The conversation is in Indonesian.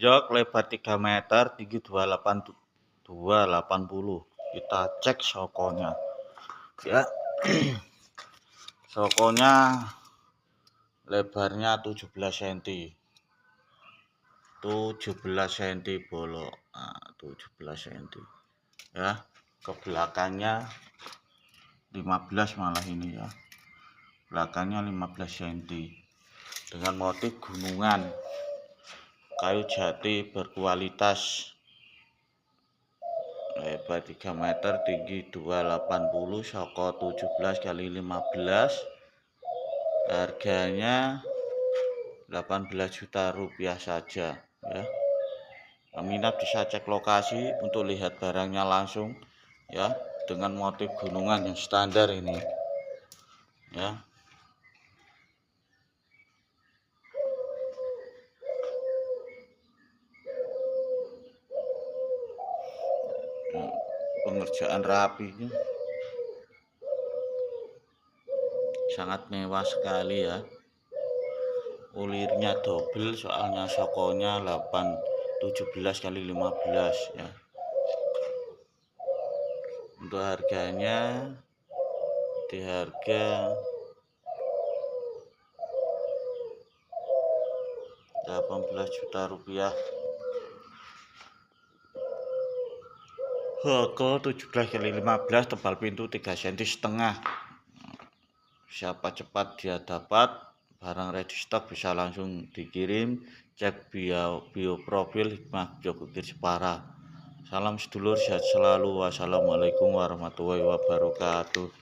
jok lebar 3 meter, tinggi 280. Kita cek sokonya. Ya. Sokonya lebarnya 17 cm. 17 cm bolok. Nah, 17 cm. Ya. Ke belakangnya 15 malah ini ya. Belakangnya 15 cm. Dengan motif gunungan. Kayu jati berkualitas. Lebar 3 meter, tinggi 280, soko 17 kali 15. Harganya 18 juta rupiah saja ya. Peminat bisa cek lokasi untuk lihat barangnya langsung ya, dengan motif gunungan yang standar ini ya. Pengerjaan rapinya sangat mewah sekali ya. Ulirnya double, soalnya sokonya 17 kali 15 ya. Untuk harganya di harga 18 juta rupiah. Soko 17 kali 15, tebal pintu 3 cm setengah. Siapa cepat dia dapat. Barang ready stock bisa langsung dikirim. Cek bio profil Hikmah Jogukir Jepara. Salam sedulur, sehat selalu. Wassalamualaikum warahmatullahi wabarakatuh.